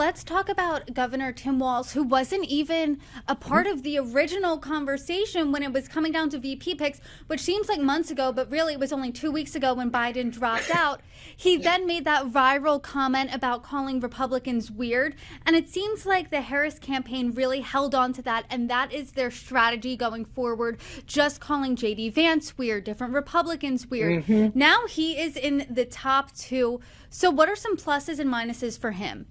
let's talk about Governor Tim Walz, who wasn't even a part of the original conversation when it was coming down to VP picks, which seems like months ago, but really it was only 2 weeks ago when Biden dropped out. He then made that viral comment about calling Republicans weird. And it seems like the Harris campaign really held on to that. And that is their strategy going forward, just calling J.D. Vance weird, different Republicans weird. Now he is in the top two. So what are some pluses and minuses for him?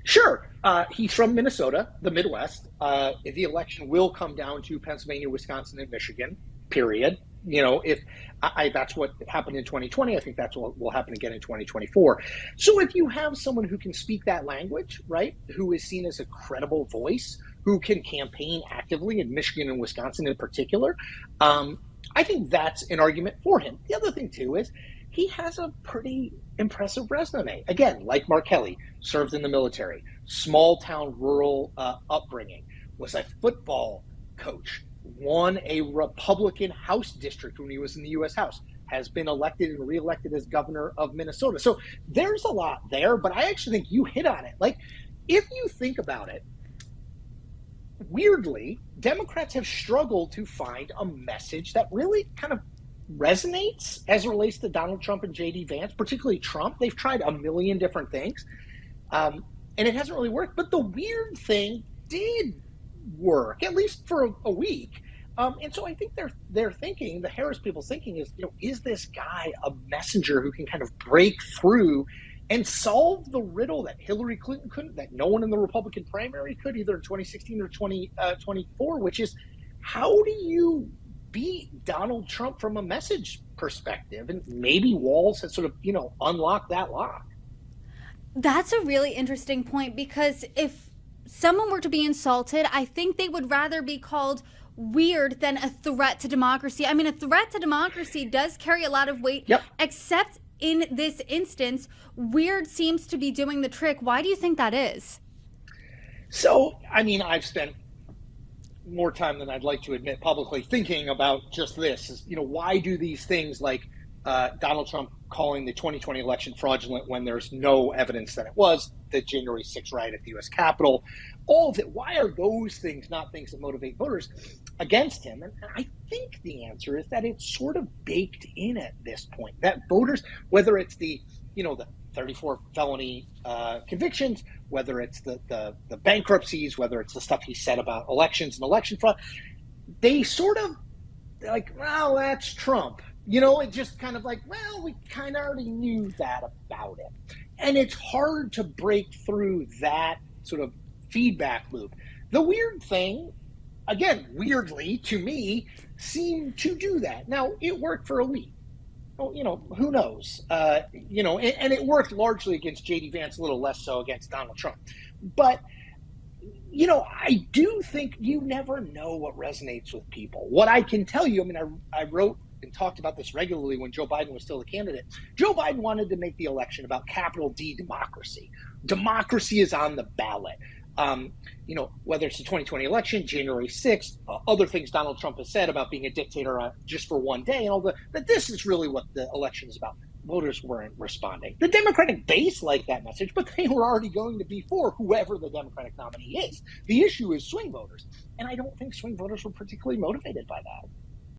Sure. He's from Minnesota, the Midwest. The election will come down to Pennsylvania, Wisconsin, and Michigan, period. You know, if that's what happened in 2020, I think that's what will happen again in 2024. So if you have someone who can speak that language, right, who is seen as a credible voice, who can campaign actively in Michigan and Wisconsin in particular, I think that's an argument for him. The other thing, too, is he has a pretty impressive resume. Again, like Mark Kelly, served in the military, small town, rural upbringing, was a football coach, won a Republican House district when he was in the U.S. House, has been elected and reelected as governor of Minnesota. So there's a lot there, but I actually think you hit on it. Like, if you think about it, weirdly, Democrats have struggled to find a message that really kind of resonates as it relates to Donald Trump and J.D. Vance, particularly Trump. They've tried a million different things, and it hasn't really worked. But the weird thing did work, at least for a week. And so I think they're thinking, the Harris people's thinking is, you know, is this guy a messenger who can kind of break through and solve the riddle that Hillary Clinton couldn't, that no one in the Republican primary could, either in 2016 or 2024, which is, how do you beat Donald Trump from a message perspective? And maybe Walz has sort of, you know, unlocked that lock. That's a really interesting point, because if someone were to be insulted, I think they would rather be called weird than a threat to democracy. I mean, a threat to democracy does carry a lot of weight, except in this instance, weird seems to be doing the trick. Why do you think that is? So, I mean, I've spent more time than I'd like to admit publicly thinking about just this. Is, you know, why do these things like Donald Trump calling the 2020 election fraudulent when there's no evidence that it was, the January 6th riot at the U.S. Capitol, all of it, why are those things not things that motivate voters against him? And I think the answer is that it's sort of baked in at this point, that voters, whether it's the 34 felony convictions, whether it's the bankruptcies, whether it's the stuff he said about elections and election fraud, they sort of like, well, that's Trump. You know, it just kind of like, well, we kind of already knew that about it. And it's hard to break through that sort of feedback loop. The weird thing, again, weirdly to me, seemed to do that. Now, it worked for a week. Well, you know, who knows? And it worked largely against J.D. Vance, a little less so against Donald Trump. But, you know, I do think you never know what resonates with people. What I can tell you, I mean, I wrote and talked about this regularly when Joe Biden was still the candidate. Joe Biden wanted to make the election about capital D democracy. Democracy is on the ballot. Whether it's the 2020 election, January 6th, other things Donald Trump has said about being a dictator just for one day, and all that this is really what the election is about. Voters weren't responding. The Democratic base liked that message, but they were already going to be for whoever the Democratic nominee is. The issue is swing voters. And I don't think swing voters were particularly motivated by that.